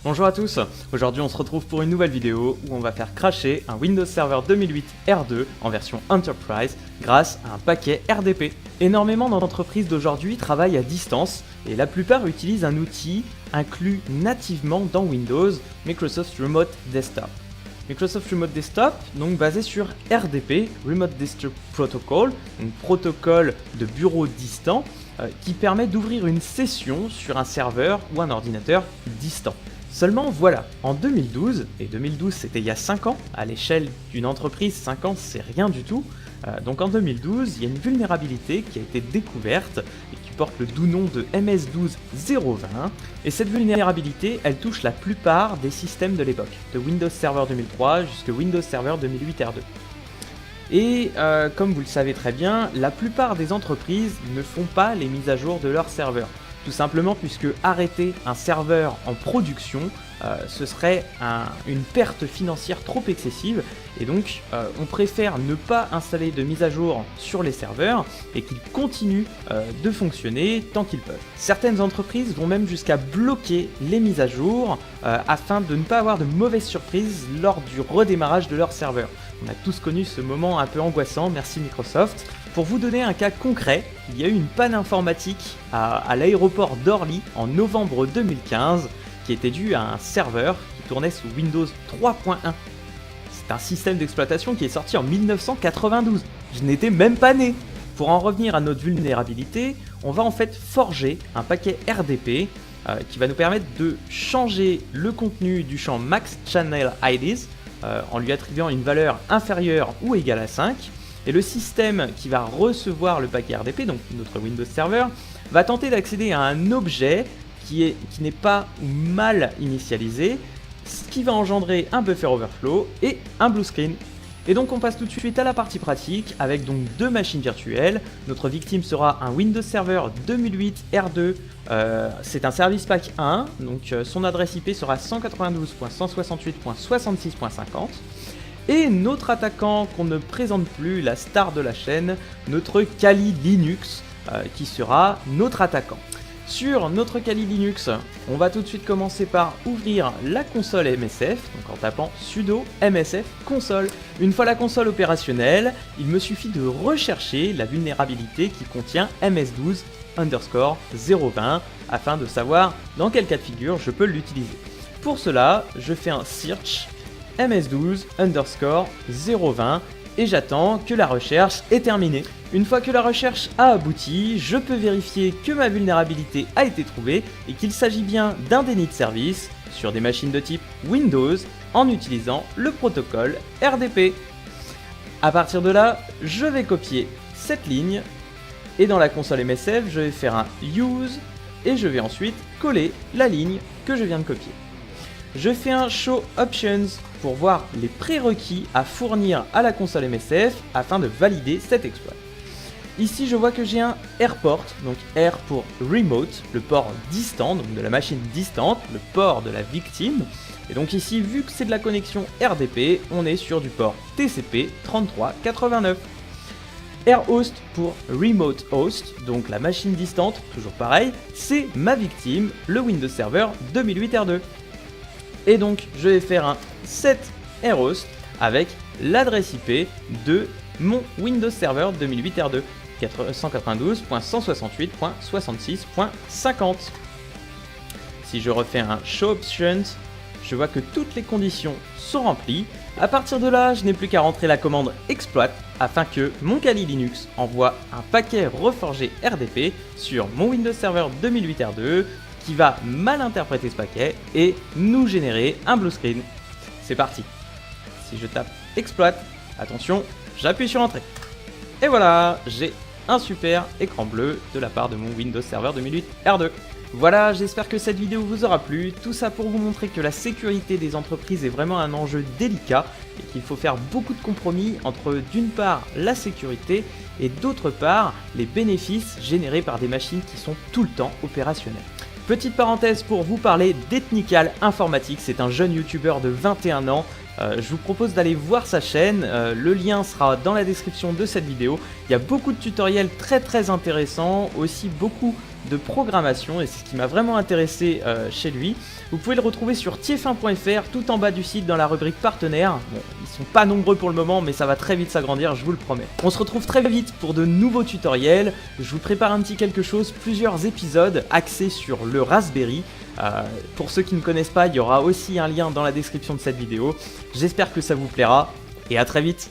Bonjour à tous, aujourd'hui on se retrouve pour une nouvelle vidéo où on va faire crasher un Windows Server 2008 R2 en version Enterprise grâce à un paquet RDP. Énormément d'entreprises d'aujourd'hui travaillent à distance et la plupart utilisent un outil inclus nativement dans Windows, Microsoft Remote Desktop. Microsoft Remote Desktop, donc basé sur RDP, Remote Desktop Protocol, donc protocole de bureau distant, qui permet d'ouvrir une session sur un serveur ou un ordinateur distant. Seulement voilà, en 2012, et 2012 c'était il y a 5 ans, à l'échelle d'une entreprise 5 ans c'est rien du tout, donc en 2012 il y a une vulnérabilité qui a été découverte et qui porte le doux nom de MS12-020, et cette vulnérabilité elle touche la plupart des systèmes de l'époque, de Windows Server 2003 jusqu'à Windows Server 2008 R2. Et comme vous le savez très bien, la plupart des entreprises ne font pas les mises à jour de leurs serveurs. Tout simplement puisque arrêter un serveur en production, ce serait une perte financière trop excessive, et donc on préfère ne pas installer de mise à jour sur les serveurs et qu'ils continuent de fonctionner tant qu'ils peuvent. Certaines entreprises vont même jusqu'à bloquer les mises à jour afin de ne pas avoir de mauvaises surprises lors du redémarrage de leur serveur. On a tous connu ce moment un peu angoissant, merci Microsoft. Pour vous donner un cas concret, il y a eu une panne informatique à l'aéroport d'Orly en novembre 2015 qui était due à un serveur qui tournait sous Windows 3.1. C'est un système d'exploitation qui est sorti en 1992. Je n'étais même pas né. Pour en revenir à notre vulnérabilité, on va en fait forger un paquet RDP qui va nous permettre de changer le contenu du champ Max Channel IDs en lui attribuant une valeur inférieure ou égale à 5. Et le système qui va recevoir le paquet RDP, donc notre Windows Server, va tenter d'accéder à un objet qui n'est pas ou mal initialisé, ce qui va engendrer un buffer overflow et un blue screen. Et donc on passe tout de suite à la partie pratique avec donc deux machines virtuelles. Notre victime sera un Windows Server 2008 R2, c'est un service pack 1, donc son adresse IP sera 192.168.66.50. Et notre attaquant qu'on ne présente plus, la star de la chaîne, notre Kali Linux, qui sera notre attaquant. Sur notre Kali Linux, on va tout de suite commencer par ouvrir la console MSF, donc en tapant sudo msf console. Une fois la console opérationnelle, il me suffit de rechercher la vulnérabilité qui contient MS12-020 afin de savoir dans quel cas de figure je peux l'utiliser. Pour cela, je fais un search MS12-020 et j'attends que la recherche est terminée. Une fois que la recherche a abouti, je peux vérifier que ma vulnérabilité a été trouvée et qu'il s'agit bien d'un déni de service sur des machines de type Windows en utilisant le protocole RDP. A partir de là, je vais copier cette ligne et dans la console MSF, je vais faire un use et je vais ensuite coller la ligne que je viens de copier. Je fais un show options pour voir les prérequis à fournir à la console MSF afin de valider cet exploit. Ici je vois que j'ai un AirPort, donc R pour Remote, le port distant, donc de la machine distante, le port de la victime. Et donc ici, vu que c'est de la connexion RDP, on est sur du port TCP 3389. AirHost pour Remote Host, donc la machine distante, toujours pareil, c'est ma victime, le Windows Server 2008 R2. Et donc je vais faire un set AirHost avec l'adresse IP de mon Windows Server 2008 R2 192.168.66.50. Si je refais un show options, je vois que toutes les conditions sont remplies. A partir de là, je n'ai plus qu'à rentrer la commande exploit afin que mon Kali Linux envoie un paquet reforgé RDP sur mon Windows Server 2008 R2 qui va mal interpréter ce paquet et nous générer un blue screen. C'est parti. Si je tape exploit, attention, j'appuie sur entrée. Et voilà, j'ai un super écran bleu de la part de mon Windows Server 2008 R2. Voilà, j'espère que cette vidéo vous aura plu. Tout ça pour vous montrer que la sécurité des entreprises est vraiment un enjeu délicat et qu'il faut faire beaucoup de compromis entre d'une part la sécurité et d'autre part les bénéfices générés par des machines qui sont tout le temps opérationnelles. Petite parenthèse pour vous parler d'Ethnical Informatics, c'est un jeune youtubeur de 21 ans. Je vous propose d'aller voir sa chaîne, le lien sera dans la description de cette vidéo. Il y a beaucoup de tutoriels très intéressants, aussi beaucoup de programmation et c'est ce qui m'a vraiment intéressé chez lui. Vous pouvez le retrouver sur tief1.fr, tout en bas du site dans la rubrique partenaires. Bon, ils sont pas nombreux pour le moment, mais ça va très vite s'agrandir, je vous le promets. On se retrouve très vite pour de nouveaux tutoriels. Je vous prépare un petit quelque chose, plusieurs épisodes axés sur le Raspberry. Pour ceux qui ne connaissent pas, il y aura aussi un lien dans la description de cette vidéo. J'espère que ça vous plaira et à très vite.